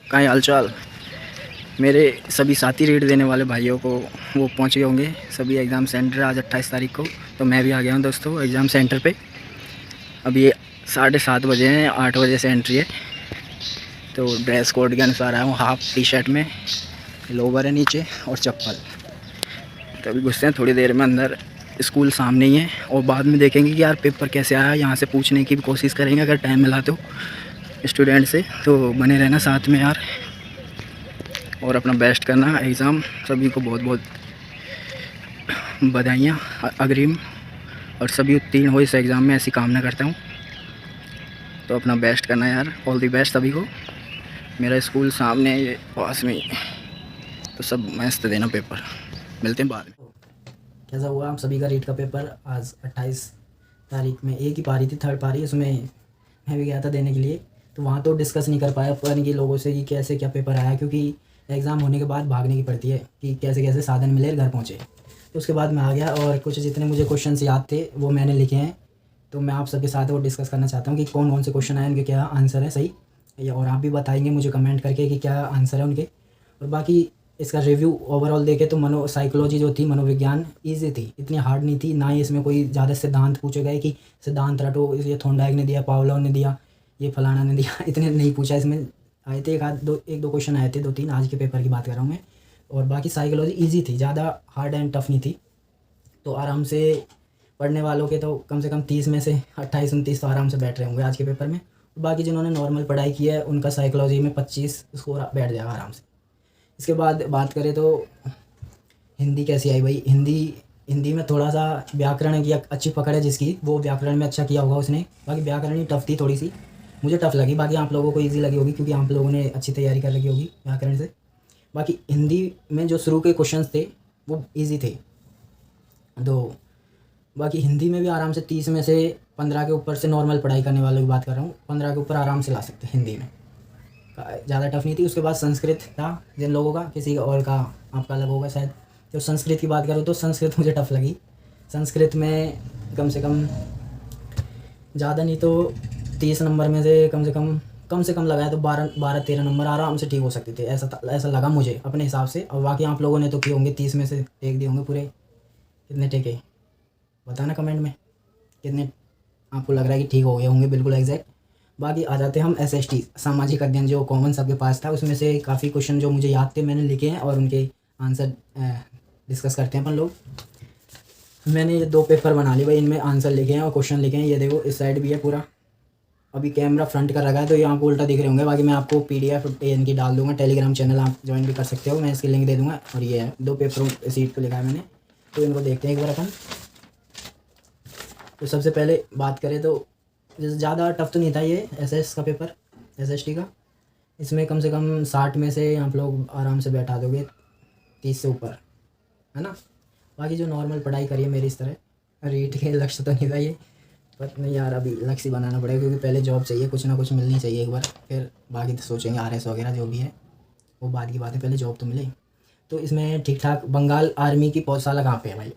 का हाल चाल। मेरे सभी साथी रीड देने वाले भाइयों को वो पहुंच गए होंगे सभी एग्ज़ाम सेंटर आज 28 तारीख को। तो मैं भी आ गया हूं दोस्तों एग्ज़ाम सेंटर पे। अब ये 7:30 बजे हैं, 8 बजे से एंट्री है। तो ड्रेस कोड के अनुसार आया हूँ, हाफ टी शर्ट में, लोवर है नीचे और चप्पल। तो अभी घुसते हैं थोड़ी देर में अंदर। स्कूल सामने ही है और बाद में देखेंगे कि यार पेपर कैसे आया, यहाँ से पूछने की भी कोशिश करेंगे अगर टाइम मिला तो स्टूडेंट से। तो बने रहना साथ में यार और अपना बेस्ट करना। एग्ज़ाम सभी को बहुत बहुत बधाइयाँ अग्रिम, और सभी उत्तीर्ण हो इस एग्ज़ाम में, ऐसी कामना करता हूँ। तो अपना बेस्ट करना यार, ऑल दी बेस्ट सभी को। मेरा स्कूल सामने है, ये पास में ही। तो सब मस्त देना पेपर, मिलते हैं बाद में। कैसा हुआ आप सभी का रीट का पेपर? आज 28 तारीख में एक ही पारी थी, थर्ड पारी, उसमें मैं भी गया था देने के लिए। तो वहाँ तो डिस्कस नहीं कर पाया अपन के लोगों से कि कैसे क्या पेपर आया, क्योंकि एग्ज़ाम होने के बाद भागने की पड़ती है कि कैसे कैसे साधन मिले घर पहुँचे। तो उसके बाद मैं आ गया और कुछ जितने मुझे क्वेश्चंस याद थे वो मैंने लिखे हैं। तो मैं आप सबके साथ वो डिस्कस करना चाहता हूँ कि कौन कौन से क्वेश्चन आए, उनके क्या आंसर है सही, और आप भी बताएंगे मुझे कमेंट करके कि क्या आंसर है उनके। और बाकी इसका रिव्यू ओवरऑल देखे तो साइकोलॉजी जो थी, मनोविज्ञान, ईजी थी, इतनी हार्ड नहीं थी। ना ही इसमें कोई ज़्यादा सिद्धांत पूछे गए कि सिद्धांत रटो, ये थॉर्नडाइक ने दिया, पावलोव ने दिया, ये फलाना ने दिया इतने नहीं पूछा इसमें। आए थे एक दो क्वेश्चन आए थे, 2-3 आज के पेपर की बात कर रहा हूँ मैं। और बाकी साइकोलॉजी ईजी थी, ज़्यादा हार्ड एंड टफ नहीं थी। तो आराम से पढ़ने वालों के तो कम से कम 30 में से 28-29 तो आराम से बैठ रहे होंगे आज के पेपर में। बाकी जिन्होंने नॉर्मल पढ़ाई की है उनका साइकोलॉजी में 25 स्कोर बैठ जाएगा आराम से। इसके बाद बात करें तो हिंदी कैसी आई भाई? हिंदी में थोड़ा सा व्याकरण की अच्छी पकड़ है जिसकी, वो व्याकरण में अच्छा किया होगा उसने। बाकी व्याकरण ही टफ थी थोड़ी सी, मुझे टफ लगी। बाकी आप लोगों को इजी लगी होगी क्योंकि आप लोगों ने अच्छी तैयारी कर रखी होगी व्याकरण से। बाकी हिंदी में जो शुरू के क्वेश्चंस थे वो इजी थे। तो बाकी हिंदी में भी आराम से 30 में से 15 के ऊपर से, नॉर्मल पढ़ाई करने वालों की बात कर रहा हूँ, 15 के ऊपर आराम से ला सकते हिंदी में, ज़्यादा टफ नहीं थी। उसके बाद संस्कृत था जिन लोगों का, किसी और का आपका अलग होगा शायद। तो संस्कृत की बात करूँ तो संस्कृत मुझे टफ लगी। संस्कृत में कम से कम ज़्यादा नहीं तो 30 नंबर में से कम से कम लगाया तो 12-13 नंबर आराम से ठीक हो सकते थे, ऐसा लगा मुझे अपने हिसाब से। और बाकी आप लोगों ने तो किए होंगे, 30 में से टेक दिए होंगे पूरे। कितने टेके बताना कमेंट में, कितने आपको लग रहा है कि ठीक हो गए होंगे बिल्कुल एग्जैक्ट। बाकी आ जाते हैं हम SST, सामाजिक अध्ययन, जो कॉमन सबके पास था। उसमें से काफ़ी क्वेश्चन जो मुझे याद थे मैंने लिखे हैं और उनके आंसर डिस्कस करते हैं अपन लोग। मैंने ये 2 पेपर बना लिए भाई, इनमें आंसर लिखे हैं और क्वेश्चन लिखे हैं। ये देखो इस साइड भी है पूरा, अभी कैमरा फ्रंट कर रखा है तो ये आपको उल्टा दिख रहे होंगे। बाकी मैं आपको PDF इनकी डाल दूंगा, टेलीग्राम चैनल आप ज्वाइन भी कर सकते हो, मैं इसकी लिंक दे दूँगा। और ये है 2 पेपरों सीट पर लिखा है मैंने, तो इनको देखते हैं एक बार अपन। तो सबसे पहले बात करें तो जैसे ज़्यादा टफ तो नहीं था ये SS का पेपर, SST का। इसमें कम से कम 60 में से आप लोग आराम से बैठा दोगे, 30 से ऊपर, है ना। बाकी जो नॉर्मल पढ़ाई करी है मेरी इस तरह, रीट के लक्ष्य तो नहीं था ये, पर नहीं यार अभी लक्ष्य बनाना पड़ेगा क्योंकि पहले जॉब चाहिए, कुछ ना कुछ मिलनी चाहिए एक बार, फिर बाकी तो सोचेंगे RS वगैरह जो भी है वो बाद की बात है, पहले जॉब तो मिले। तो इसमें ठीक ठाक बंगाल आर्मी की पौधशाला कहाँ पे है भाई?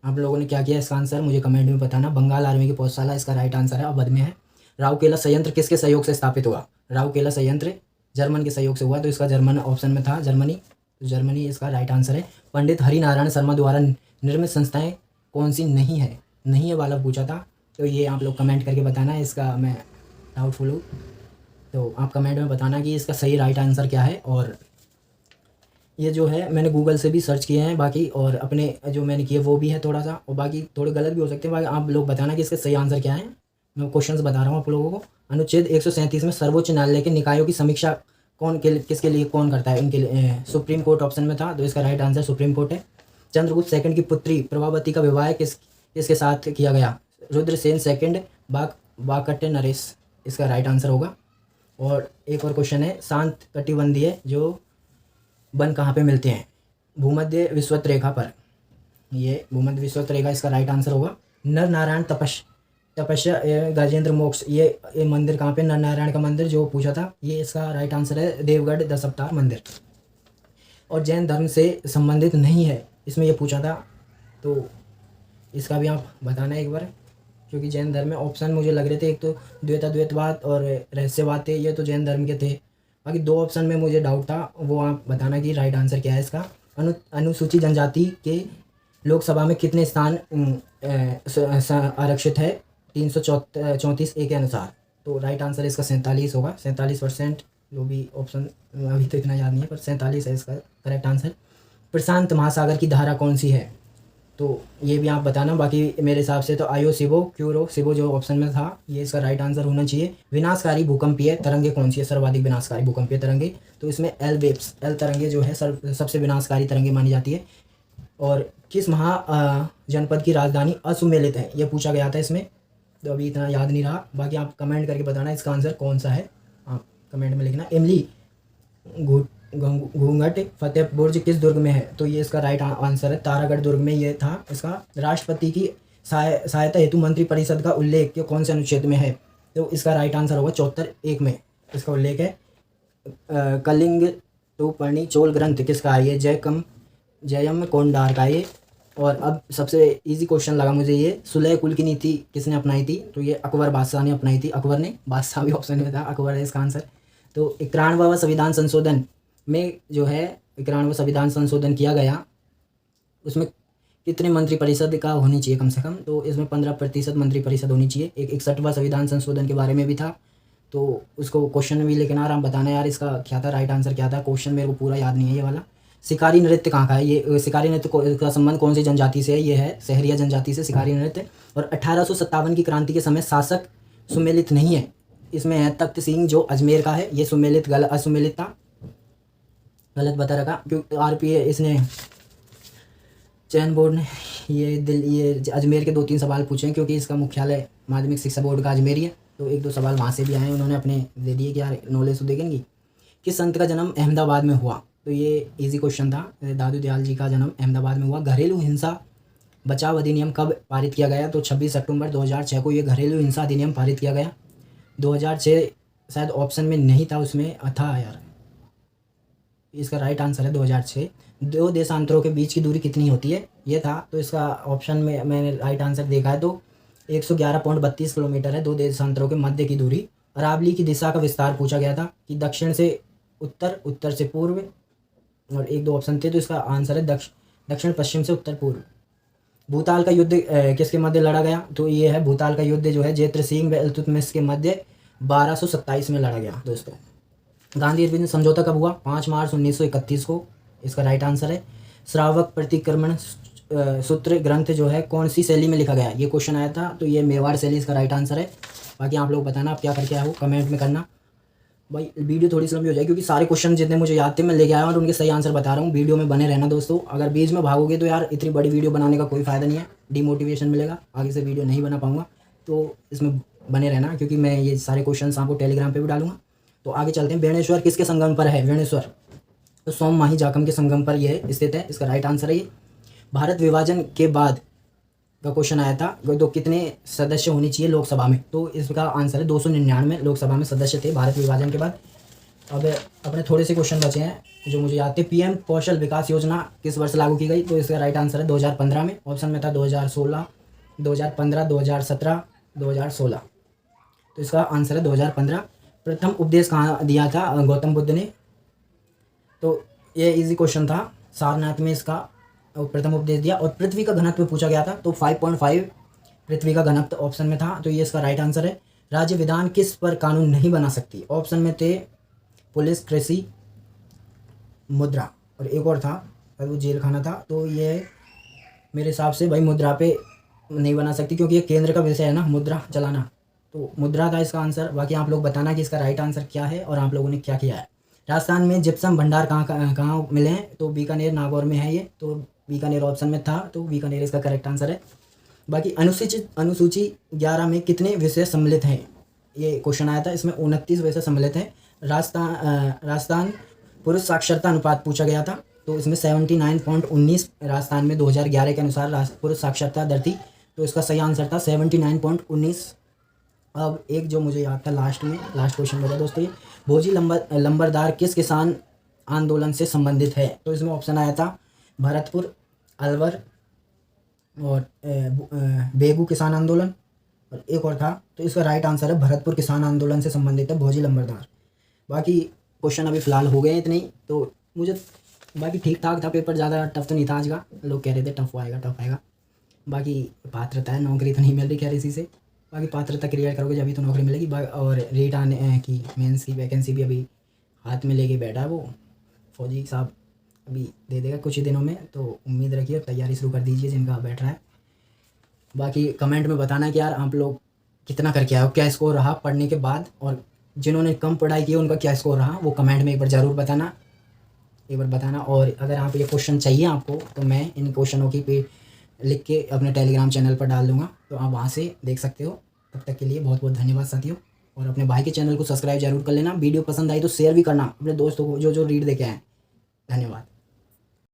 आप लोगों ने क्या किया इसका आंसर मुझे कमेंट में बताना। बंगाल आर्मी की पौधशाला इसका राइट आंसर है, अवध में है। राउरकेला संयंत्र किसके सहयोग से स्थापित हुआ? राउरकेला संयंत्र जर्मन के सहयोग से हुआ, तो इसका जर्मन ऑप्शन में था, जर्मनी, तो जर्मनी इसका राइट आंसर है। पंडित हरिनारायण शर्मा द्वारा निर्मित संस्थाएं कौन सी नहीं है वाला पूछा था, तो ये आप लोग कमेंट करके बताना, इसका मैं डाउटफुल हूँ। तो आप कमेंट में बताना कि इसका सही राइट आंसर क्या है। और ये जो है मैंने गूगल से भी सर्च किए हैं बाकी, और अपने जो मैंने किए वो भी है थोड़ा सा, और बाकी थोड़े गलत भी हो सकते हैं। बाकी आप लोग बताना कि इसका सही आंसर क्या है। मैं क्वेश्चंस बता रहा हूँ आप लोगों को। अनुच्छेद 137 में सर्वोच्च न्यायालय के निकायों की समीक्षा किसके लिए कौन करता है? इनके लिए सुप्रीम कोर्ट ऑप्शन में था, तो इसका राइट आंसर सुप्रीम कोर्ट है। चंद्रगुप्त सेकंड की पुत्री प्रभावती का विवाह किसके साथ किया गया? रुद्रसेन सेकंड बाकट्य नरेश, इसका राइट आंसर होगा। और एक और क्वेश्चन है, शांत कटिबंधीय जो वन कहाँ पे मिलते हैं? भूमध्य विषुवत रेखा पर, ये भूमध्य विषुवत रेखा इसका राइट आंसर होगा। नर नारायण तपस्या गजेंद्र मोक्ष, ये मंदिर कहाँ पे? नर नारायण का मंदिर जो पूछा था, ये इसका राइट आंसर है, देवगढ़ 10 अवतार मंदिर। और जैन धर्म से संबंधित नहीं है, इसमें ये पूछा था, तो इसका भी आप बताना एक बार, क्योंकि जैन धर्म में ऑप्शन मुझे लग रहे थे, एक तो द्वैतवाद और रहस्यवाद थे, ये तो जैन धर्म के थे। बाकी 2 ऑप्शन में मुझे डाउट था, वो आप बताना कि राइट आंसर क्या है इसका। अनुसूचित जनजाति के लोकसभा में कितने स्थान आरक्षित है 334 ए के अनुसार। तो राइट आंसर इसका 47 होगा, 47%। जो भी ऑप्शन अभी तो इतना याद नहीं है, पर 47 है इसका करेक्ट आंसर। प्रशांत महासागर की धारा कौन सी है, तो ये भी आप बताना। बाकी मेरे हिसाब से तो आयो सिबो क्यूरो सिबो जो ऑप्शन में था, ये इसका राइट आंसर होना चाहिए। विनाशकारी भूकंपीय तरंगे कौन सी है, सर्वाधिक विनाशकारी भूकंपीय तरंगे, तो इसमें एल वेव्स, एल तरंगे जो है सबसे विनाशकारी तरंगे मानी जाती है। और किस जनपद की राजधानी असुमेलित है, ये पूछा गया था इसमें, तो अभी इतना याद नहीं रहा। बाकी आप कमेंट करके बताना इसका आंसर कौन सा है, आप कमेंट में लिखना। इमली घूंघट फतेह बुर्ज किस दुर्ग में है, तो ये इसका राइट आंसर है तारागढ़ दुर्ग में ये था। इसका राष्ट्रपति की सहायता हेतु मंत्रिपरिषद का उल्लेख कौन से अनुच्छेद में है, तो इसका राइट आंसर होगा 74(1) में इसका उल्लेख है। कलिंग तो पर्णी चोल ग्रंथ किसका है, ये जयम कोंडार का ये। और अब सबसे इजी क्वेश्चन लगा मुझे ये, सुलह कुल की नीति किसने अपनाई थी, तो ये अकबर बादशाह ने अपनाई थी। अकबर ने, बादशाह भी ऑप्शन में था, अकबर है इसका आंसर। तो 91वां संविधान संशोधन में जो है 91वां संविधान संशोधन किया गया, उसमें कितने मंत्रिपरिषद का होनी चाहिए कम से कम, तो इसमें 15% मंत्रिपरिषद होनी चाहिए। एक 61वां संविधान संशोधन के बारे में भी था, तो उसको क्वेश्चन भी लेकिन आप बताना यार इसका क्या था, राइट आंसर क्या था। क्वेश्चन मेरे को पूरा याद नहीं है ये वाला। शिकारी नृत्य कहाँ का है, ये शिकारी नृत्य का संबंध कौन सी जनजाति से है, ये है सहरिया जनजाति से शिकारी नृत्य। और 1857 की क्रांति के समय शासक सुमेलित नहीं है, इसमें है तख्त सिंह जो अजमेर का है। ये सुमेलित असुमेलित था, गलत बता रखा क्योंकि RPA इसने चयन बोर्ड ने ये अजमेर के 2-3 सवाल पूछे हैं, क्योंकि इसका मुख्यालय माध्यमिक शिक्षा बोर्ड का अजमेर ही है, तो 1-2 सवाल वहाँ से भी आए, उन्होंने अपने दे दिए कि यार नॉलेज तो देखेंगे। किस संत का जन्म अहमदाबाद में हुआ, तो ये इजी क्वेश्चन था। दादू दयाल जी का जन्म अहमदाबाद में हुआ। घरेलू हिंसा बचाव अधिनियम कब पारित किया गया, तो 26 अक्टूबर 2006 को ये घरेलू हिंसा अधिनियम पारित किया गया। 2006 शायद ऑप्शन में नहीं था, उसमें था यार, इसका राइट आंसर है 2006। 2 देशांतरों के बीच की दूरी कितनी होती है, ये था, तो इसका ऑप्शन में मैंने राइट आंसर देखा है, तो 111.32 किलोमीटर है 2 देशांतरों के मध्य की दूरी। अरावली की दिशा का विस्तार पूछा गया था कि दक्षिण से उत्तर, उत्तर से पूर्व, और 1-2 ऑप्शन थे, तो इसका आंसर है दक्षिण पश्चिम से उत्तर पूर्व। भूताल का युद्ध किसके मध्य लड़ा गया, तो ये है भूताल का युद्ध जो है जैत्र सिंह व इल्तुतमिश के मध्य 1227 में लड़ा गया दोस्तों। गांधी अरविंद समझौता कब हुआ, 5 मार्च 1931 को, इसका राइट आंसर है। श्रावक प्रतिक्रमण सूत्र ग्रंथ जो है कौन सी शैली में लिखा गया, ये क्वेश्चन आया था, तो ये मेवाड़ शैली इसका राइट आंसर है। बाकी आप लोग बताना आप क्या करके आए हो, कमेंट में करना। भाई वीडियो थोड़ी सी लंबी हो जाएगी, क्योंकि सारे क्वेश्चन जितने मुझे याद थे मैं लेके आया और उनके सही आंसर बता रहा हूँ। वीडियो में बने रहना दोस्तों, अगर बीच में भागोगे तो यार इतनी बड़ी वीडियो बनाने का कोई फ़ायदा नहीं है, डिमोटिवेशन मिलेगा, आगे से वीडियो नहीं बना पाऊँगा। तो इसमें बने रहना, क्योंकि मैं ये सारे क्वेश्चन आपको टेलीग्राम पर भी डालूंगा। तो आगे चलते हैं। बेणेश्वर किसके संगम पर है, बेणेश्वर तो सोम माही जाखम के संगम पर यह स्थित है, इसका राइट आंसर है ये। भारत विभाजन के बाद का क्वेश्चन आया था, तो कितने सदस्य होनी चाहिए लोकसभा में, तो इसका आंसर है 299 लोकसभा में सदस्य थे भारत विभाजन के बाद। अब अपने थोड़े से क्वेश्चन बचे हैं जो मुझे याद थे। PM कौशल विकास योजना किस वर्ष लागू की गई, तो इसका राइट आंसर है 2015 में। ऑप्शन में था 2016, 2015, 2017, 2016, तो इसका आंसर है 2015। प्रथम उपदेश कहाँ दिया था गौतम बुद्ध ने, तो ये इजी क्वेश्चन था, सारनाथ में इसका प्रथम उपदेश दिया। और पृथ्वी का घनत्व पूछा गया था, तो 5.5 पृथ्वी का घनत्व ऑप्शन में था, तो ये इसका राइट आंसर है। राज्य विधान किस पर कानून नहीं बना सकती, ऑप्शन में थे पुलिस, कृषि, मुद्रा, और एक और था वो जेल खाना था। तो ये मेरे हिसाब से भाई मुद्रा पे नहीं बना सकती, क्योंकि ये केंद्र का विषय है ना मुद्रा चलाना, तो मुद्रा था इसका आंसर। बाकी आप लोग बताना कि इसका राइट आंसर क्या है और आप लोगों ने क्या किया है। राजस्थान में जिप्सम भंडार कहाँ मिले हैं, तो बीकानेर, नागौर में है ये, तो बीकानेर ऑप्शन में था, तो बीकानेर इसका करेक्ट आंसर है। बाकी अनुसूची 11 में कितने विषय सम्मिलित हैं, ये क्वेश्चन आया था, इसमें 29 विषय सम्मिलित हैं। राजस्थान पुरुष साक्षरता अनुपात पूछा गया था, तो इसमें 79.19 राजस्थान में 2011 के अनुसार पुरुष साक्षरता दर थी, तो इसका सही आंसर था 79.19। अब एक जो मुझे याद था लास्ट क्वेश्चन बता दोस्तों, ये भोजी लंबरदार किस किसान आंदोलन से संबंधित है, तो इसमें ऑप्शन आया था भरतपुर, अलवर और बेगू किसान आंदोलन, और एक और था, तो इसका राइट आंसर है भरतपुर किसान आंदोलन से संबंधित है भोजी लंबरदार। बाकी क्वेश्चन अभी फ़िलहाल हो गए हैं इतने ही, तो मुझे बाकी ठीक ठाक था पेपर, ज़्यादा टफ तो नहीं था आज का। लोग कह रहे थे टफ आएगा। बाकी पात्रता है, नौकरी तो नहीं मिल रही खैर इसी से। बाकी पात्रता क्लियर करोगे जब भी तो नौकरी मिलेगी। और रेट आने की मेंस की वैकेंसी भी अभी हाथ में लेके बैठा है वो फौजी साहब, अभी दे देगा कुछ ही दिनों में। तो उम्मीद रखिए, तैयारी शुरू कर दीजिए जिनका बैठ रहा है। बाकी कमेंट में बताना कि यार आप लोग कितना करके आए हो, क्या स्कोर रहा पढ़ने के बाद, और जिन्होंने कम पढ़ाई की उनका क्या स्कोर रहा वो कमेंट में एक बार ज़रूर बताना। और अगर आप ये क्वेश्चन चाहिए आपको तो मैं इन क्वेश्चनों की पे लिख के अपने टेलीग्राम चैनल पर डाल दूँगा, तो आप वहाँ से देख सकते हो। तब तक के लिए बहुत बहुत धन्यवाद साथियों, और अपने भाई के चैनल को सब्सक्राइब जरूर कर लेना। वीडियो पसंद आई तो शेयर भी करना अपने दोस्तों को जो रीड दे के आए। धन्यवाद।